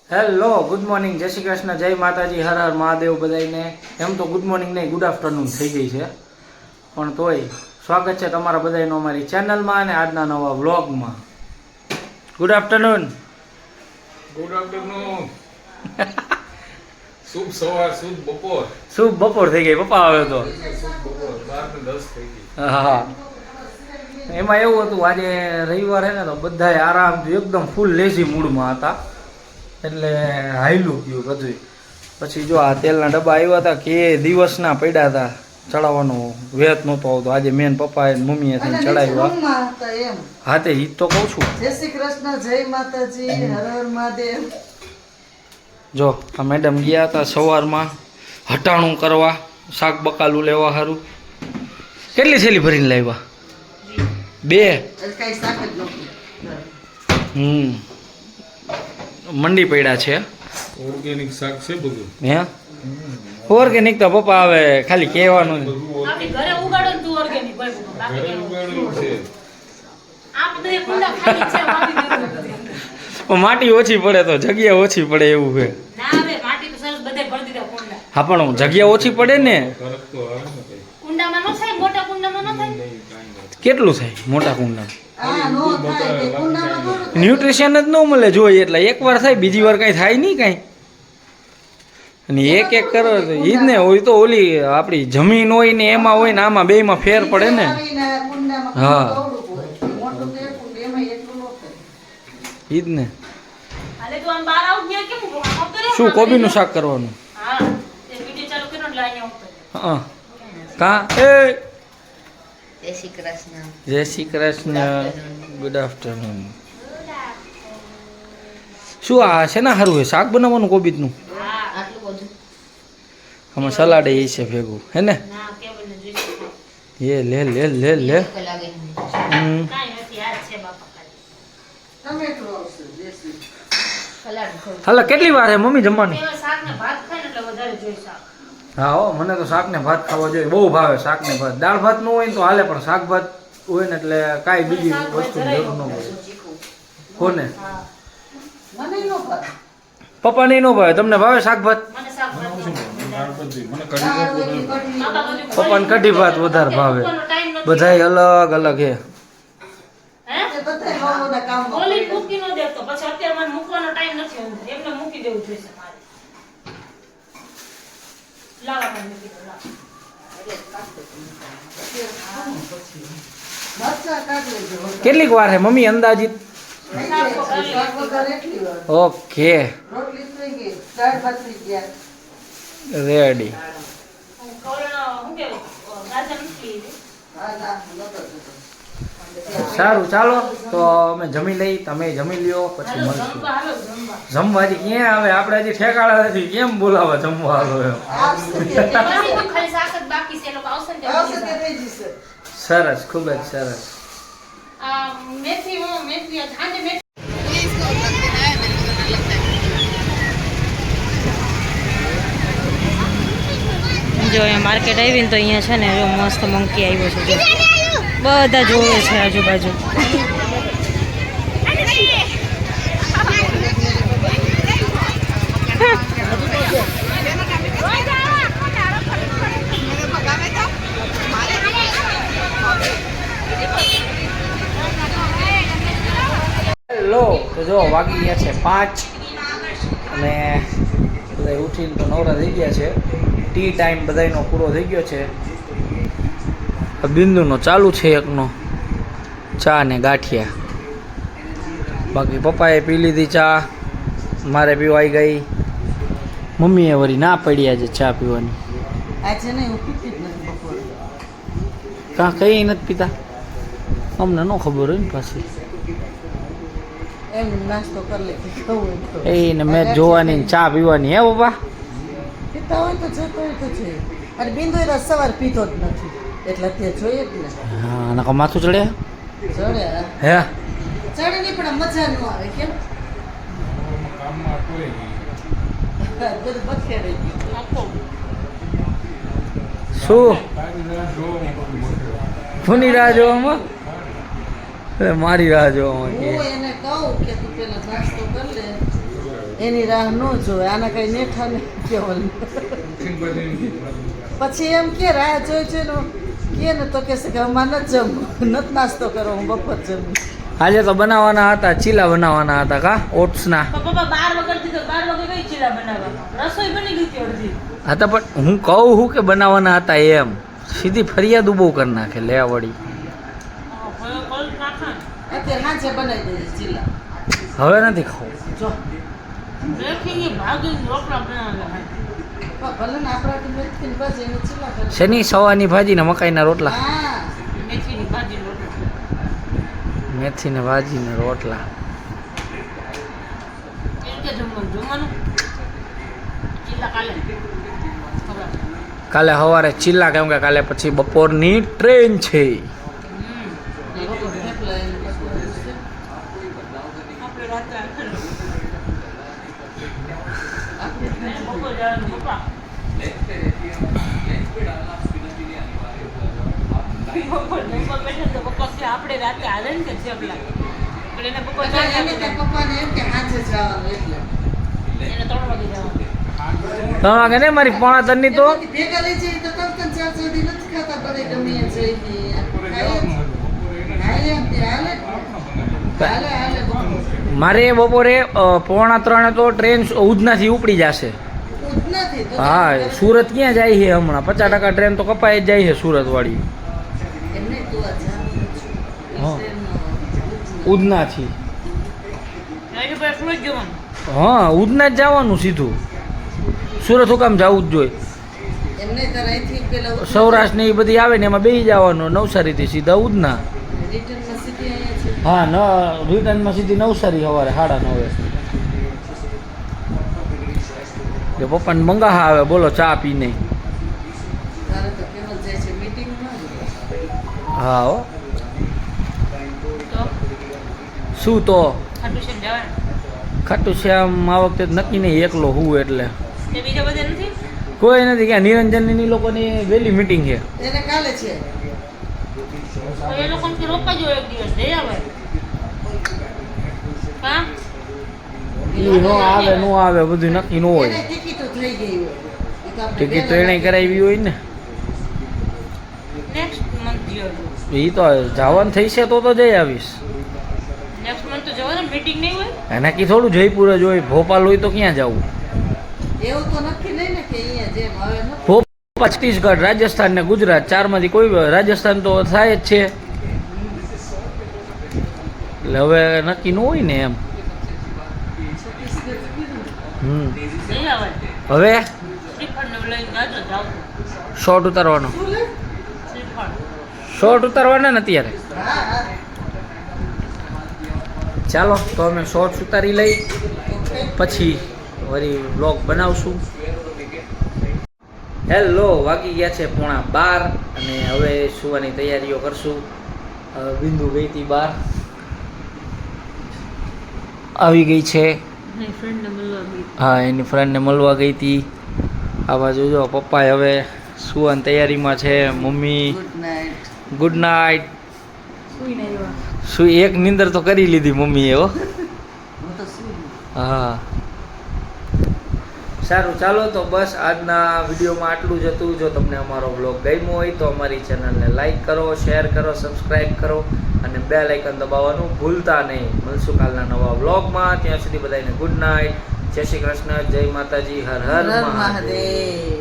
Hello good morning, જય શ્રી કૃષ્ણ, જય માતાજી, હર હર મહાદેવ બધાને. એમ તો ગુડ મોર્નિંગ નહીં, ગુડ આફ્ટરનૂન થઈ ગઈ છે, પણ તોય સ્વાગત છે તમારા બધાનું અમારી ચેનલમાં અને આજના નવા વ્લોગમાં. Good afternoon. Good afternoon. શુભ સવાર, શુભ બપોર. શુભ બપોર થઈ ગઈ, પપ્પા આવે તો. શુભ બપોર 12 ને 10 થઈ ગઈ. હા, એમાં એવું હતું આજે રવિવાર છે ને, તો બધાય આરામથી એકદમ ફૂલ લેઝી મૂડમાં હતા, એટલે હાયલું ગયું બધું. પછી જો આ તેલના ડબ્બા આવ્યા હતા કે દિવસના પડ્યા હતા, ચડાવવાનો વેત નહોતો આવતો. આજે મેન પપ્પાએ મમ્મીએ થઈને ચડાવ્યા. હા તે ઈ તો કહું છું. જય શ્રી કૃષ્ણ, જય માતાજી, હર હર મહાદેવ. જો આ મેડમ ગયા હતા સવારમાં હટાણું કરવા, શાક બકાલું લેવા સારું. કેટલી થેલી ભરીને લાવ્યા? 2. કઈ શાક જ નહોતું. મંડી પડ્યા છે. ઓર્ગેનિક શાક છે બધું. હે ઓર્ગેનિક તો પપ્પા આવે ખાલી કહેવાનું. આપણી ઘરે ઉગાડો ને તું ઓર્ગેનિક ભાઈ બાકી ઘરે ઉગાડેલું છે. આ બધે કુંડા ખાલી છે વાવી દીધું. પણ માટી ઓછી પડે તો જગ્યા ઓછી પડે એવું છે. ના હવે માટી તો સરસ બધે ભરી દીધા કુંડા. હા પણ જગ્યા ઓછી પડે ને. ફરક તો આવે ને કઈ. કુંડામાં ન થાય, મોટા કુંડામાં ન થાય. નહીં કાંઈ નથી. કેટલું થાય મોટા કુંડા? આ નો થાય તે કુંડામાં થોડું ન્યુટ્રિશન જ ન મળે જોઈએ એટલે એકવાર થાય, બીજી વાર કાંઈ થાય નહીં કાંઈ. અને એક એક કરો તો ઈ જ ને. હોય તો ઓલી આપણી જમીન હોય ને એમાં હોય ને આમાં બેયમાં ફેર પડે ને. આવીને કુંડામાં હા. થોડું હોય. મોટું તો એટલું ને એમાં એટલું ન થાય. ઈ જ ને. હાલે તું આમ બહાર આવ ત્યાં કેમ ઉભો? આમ આવતો રે. શું કોબીનું શાક કરવાનું? હા તે વિડિયો ચાલુ કર્યો એટલે અહીંયા આવતો. હા કા એ જય શ્રી કૃષ્ણ. જય શ્રી કૃષ્ણ, ગુડ આફ્ટરનૂન. શું આ છે ને સારું હોય શાક બનાવવાનું કોબીજનું? હા આટલું બધું આમાં સલાડ એ છે ભેગું હે ને? ના કેવલ ને જોઈશે. એ લે લે લે લે. ભૂખ લાગે છે. કાઈ નથી, આ જ છે બાપા ખાલી. ટમેટું આવશે દેશી. સલાડ થોડું. હાલો કેટલી વાર હે મમ્મી જમવાની? કેવલ શાક ને ભાત ખાય ને એટલે વધારે જોઈ શાક. હા હો, મને તો શાક ને ભાત ખાવા જોઈએ, બહુ ભાવે શાક ને ભાત. દાળ ભાત ન હોય ને તો હાલે, પણ શાક ભાત હોય ને એટલે કાંઈ બીજી વસ્તુની જરૂર ન પડે. કોને? હા મને નો ભાવે. પપ્પાને ય ન ભાવે, તમને ભાવે શાક ભાત? મને શાક ભાત મને દાળ બધી. મને કઢી દાળ ભાત બધી વધારે. કઢી. બાપા બધું પપ્પાને કઢી ભાત વધારે ભાવે. ટાઈમ નથી. બધાય અલગ અલગ હે. હે તે બધાય લોકોના કામમાં ઓલી પડે. મૂકી ન દેતો, પછી અત્યારે મને મૂકવાનો ટાઈમ નથી અંદર. એમને મૂકી દેવું જોઈશે મારે. લાવા મને મૂકી દો, લાવ. મરચાં કાઢી લેજો. કેટલીક વાર હે મમ્મી અંદાજિત? શાક વગર એટલી વાર. ઓકે રોટલી થઈ ગઈ, દાળ ભાત થઈ ગયા. રેડી. હું ખવડાવવાનો, શું કહેવાય, ગાજર નથી લીધી. હા ના નતો જતો. સારું ચાલો તો અમે જમી લઈ, તમે જમી લ્યો, પછી હાલો મળશું. જમવા, હાલો જમવા. જમવા હજી ક્યાં આવે? આપણે હજી ઠેકાણા નથી, કેમ બોલાવે જમવા હાલો એમ? આવશે તે. પછી તો ખાલી શાક જ બાકી છે, એ લોકો આવશે ને ત્યારે આવશે તે થઈ જશે. સરસ, ખૂબ જ સરસ. આ મેથી સાંજે મેથી જો અહીંયા માર્કેટ આવીને તો અહીંયા છે ને જો મસ્ત મંકી આવ્યો છે, જો બધા જોવે છે આજુબાજુ. હેલો, તો જો વાગી ગયા છે 5 અને બધા ઉઠીને તો નવરા થઈ ગયા છે. ટી ટાઈમ બધાયનો પૂરો થઈ ગયો છે. બિંદુનો ચાલુ છે એકનો ચા ને ગાંઠિયા. બાકી પપ્પાએ પી લીધી ચા, મારે પીવાઈ ગઈ. મમ્મીએ વળી ના પડી આજે ચા પીવાની. આજે નહીં હું પીતી જ નથી બપોરે. કાં કઈ નથી પીતા? અમને ન ખબર હોય ને પાછી. એમ નાસ્તો કરી લેતી ખાવું હોય તો. એને મેચ જોવાની ને ચા પીવાની હે પપ્પા? પીતા હોય તો જતો હોય તો છે. અને બિંદુ એ સવાર પીતો જ નથી એટલે તે જોઈએ જ ને. હા, નકો માથું ચડે ચડે હે? ચડે નહીં પણ મજા ન આવે કેમ કામમાં કોઈ નહીં. બધું બખેડે ગયું. શું તારી રાહ જોવામાં બધું મોટું. કોની રાહ જોવામાં? મારી રાહ જોવામાં હું કે એને કહું કે તું પેલા નાસ્તો કરી લે એની રાહ ન જોવે આના કઈ નેઠા ને કેવલ પછી એમ કે રાહ જોઈ ને કે ને તો કહેશે કે અમારે નથી જમવું નથી નાસ્તો કરો હું બપોર જમું આજે તો બનાવવાના હતા ચીલા બનાવવાના હતા કા ઓટ્સના પપ્પા 12 વગર તો 12 વગર કઈ ચીલા બનાવવા રસોઈ બની ગઈ હતી અડધી હા તો પણ હું કહું હું કે બનાવવાના હતા એમ સીધી ફરિયાદ ઊભો કરી નાખે લે વળી અત્યારે હાંચે બનાવી દઈએ ચીલા હવે નથી ખાવું જો ભાગી રોટલા બનાવવા ભલે ને આપણા મેથીની ભાજી એને ચીલા કરી શેની સવાની ભાજી ને મકાઈના રોટલા હા મેથીની ભાજી રોટલા મેથી ને ભાજી ને રોટલા એમ કે જમવાનું ચીલા કાલે કાલે સવારે ચીલા કેમ કે કાલે પછી બપોરની ટ્રેન છે થેપલા એને બનાવ્યું છે. આપણે રાત્રે આપણે બપોર જવાનું પપ્પા બપોર બેઠા તો પપ્પા કે આપણે રાતે હાલે ને કે થેપલા પણ એને બપોર એને કે પપ્પાને એમ કે હાંચે જવાનું એટલે એને 3 વાગે જવાનું તો વાગે ને મારી 3:45 તો એમાંથી ભેગા લઈ જઈએ તો તરત જ 4 સુધી નથી ખાતા બધે ગમે એ જઈએ હાલે એમ તે હાલે હાલે હાલે બપોર. મારે બપોરે 2:45 તો ટ્રેન ઉધનાથી ઉપડી જશે ઉધનાથી તો હા સુરત ક્યાં જાય છે હમણાં 50% ટ્રેન તો કપાઈ જ જાય છે સુરત વાળી એમને તો આ જાણવું છું. હા. ટ્રેનનો ઉધનાથી એને પર સુરત જવાનું હા ઉધના જ જવાનું સીધું સુરત હું કામ જવું જ જોઈએ એમને તાર અહીંથી પેલા સૌરાષ્ટ્ર ને એ બધી આવે ને એમાં બેસી જવાનું નવસારીથી સીધા ઉધના રિટર્નમાં સીધી અહીંયા છે હા ન રિટર્નમાં સીધી નવસારી સવારે 9:30 જે પપ્પાને મંગાહા આવે બોલો ચા પીને તારે તો કેમ જ જાય છે મીટિંગમાં હા હો તો શું તો ખાટું છે ને જવાનું ખાટું શ્યામ આ વખતે નક્કી નહીં એકલો હું એટલે તે બીજા બધા નથી કોઈ નથી ક્યાં નિરંજનની લોકોની વહેલી મીટિંગ છે એને કાલે છે તો એ લોકોને કે રોકા જો એક દિવસ જઈ આવે હા એ નો આવે નો આવે બધું નક્કી ન હોય એને ટિકિટો થઈ ગઈ હોય એ તો આપણે ટિકિટ પહેલા ટ્રેને કરાવી હોય ને નેક્સ્ટ મંથ જીઓ એ તો જવાનું થઈ છે તો જઈ આવીશ નેક્સ્ટ મંથ તો જવાનું મીટિંગ નહીં હોય નક્કી થોડું જયપુર જ હોય ભોપાલ હોય તો ક્યાં જવું એવું તો નક્કી નહીં ને કે અહીંયા જેમ હવે નથી. ભોપાલ છત્તીસગઢ રાજસ્થાન ને ગુજરાત ચારમાંથી કોઈ રાજસ્થાન તો થાય જ છે એટલે હવે નક્કી ન હોય ને એમ છત્તીસગઢ કીધું. જઈ આવે હવે શ્રીફળ ને લઈને ગાજો જાવ શોર્ટ ઉતારવાનો શું લે? શ્રીફળ શોર્ટ ઉતારવાના ને અત્યારે હા હા ચાલો તો અમે શોર્ટ્સ ઉતારી લઈ ઓકે પછી વળી બ્લોગ બનાવશું હેલો વાગી ગયા છે 11:30 અને હવે સુવાની તૈયારીઓ કરશું બિંદુ ગઈ હતી બહાર આવી ગઈ છે ફ્રેન્ડને મળવા ગઈ હા એની ફ્રેન્ડને મળવા ગઈ હતી આ બાજુ જો પપ્પાએ હવે સુવાની તૈયારીમાં છે mummy good night good night સુઈને આવ્યા શું એક નીંદર તો કરી લીધી મમ્મીએ હો હું તો શું હા સારું ચાલો તો બસ આજના વિડીયોમાં આટલું જ હતું જો તમને અમારો બ્લોગ ગમ્યો હોય તો અમારી ચેનલને લાઈક કરો શેર કરો સબસ્ક્રાઈબ કરો અને બેલ આઇકન દબાવવાનું ભૂલતા નહીં મળશું કાલના નવા બ્લોગમાં ત્યાં સુધી બધાને ગુડ નાઇટ જય શ્રી કૃષ્ણ જય માતાજી હર હર હર મહાદેવ મહાદેવ